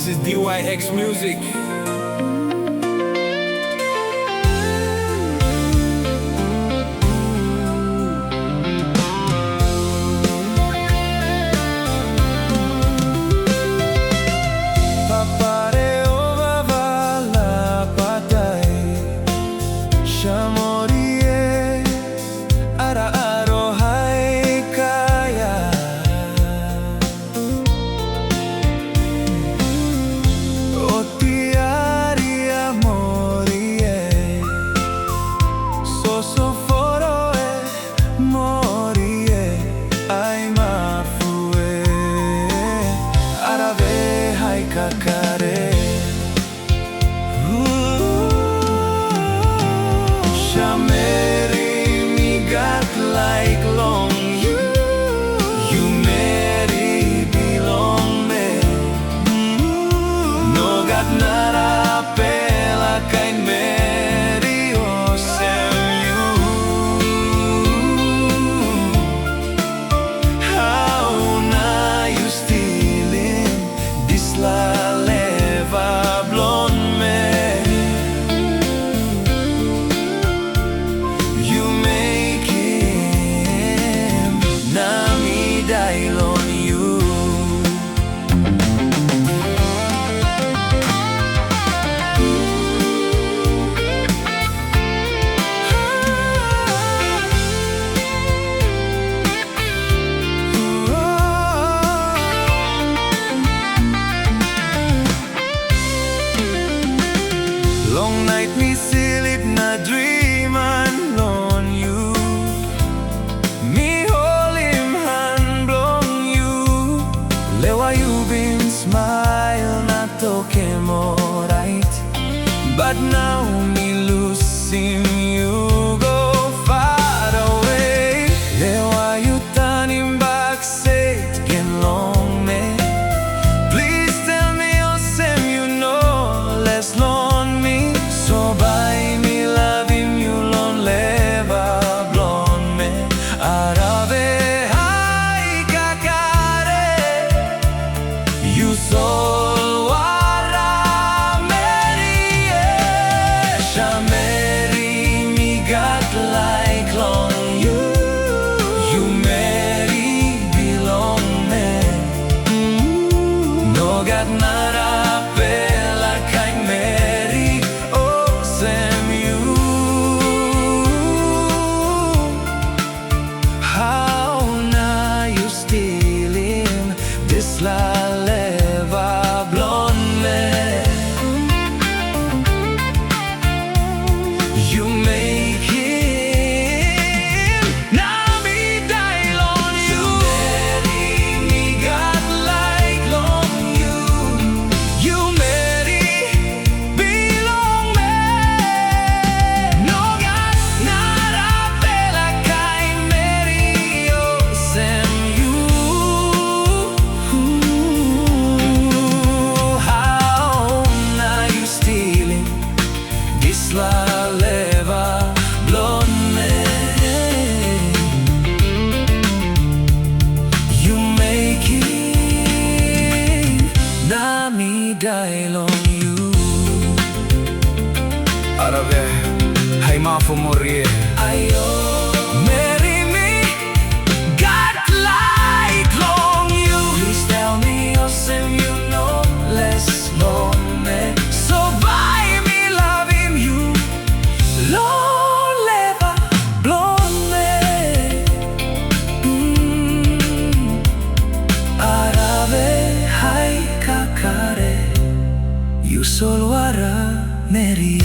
This is DE.Y.EX music. Meri, me got like long you Meri belong me. No got nada pela kay Meri o sem you. How na you stealing this la leva blonde me. Long night me silip na dream on you. Me hold him hand blown you. Lewa you been smile na toke mo right. But now me losing you go far away. Lewa you turn him back say again long me. Please tell me oh Sam you know less long. So by me love him you lon leva blonde me. Arabe hai kakare you Solwara Meri. Meri me got like long you Meri belong me. No got nada pela kay Meri sem you. How na you stealing this la leva blonde me. You make him now me die on you. Meri me got like long you Meri belong me. No got nada pela kay Meri o sem you. How na you stealing this la leva blonde me. You make it na me die on you. Arabe hay mafo morir. Ayo Meri me got like long you. Please tell me oh Sam you know less long me. So by me love him you long leva blonde me. Arabe hay kakare you Solwara Meri.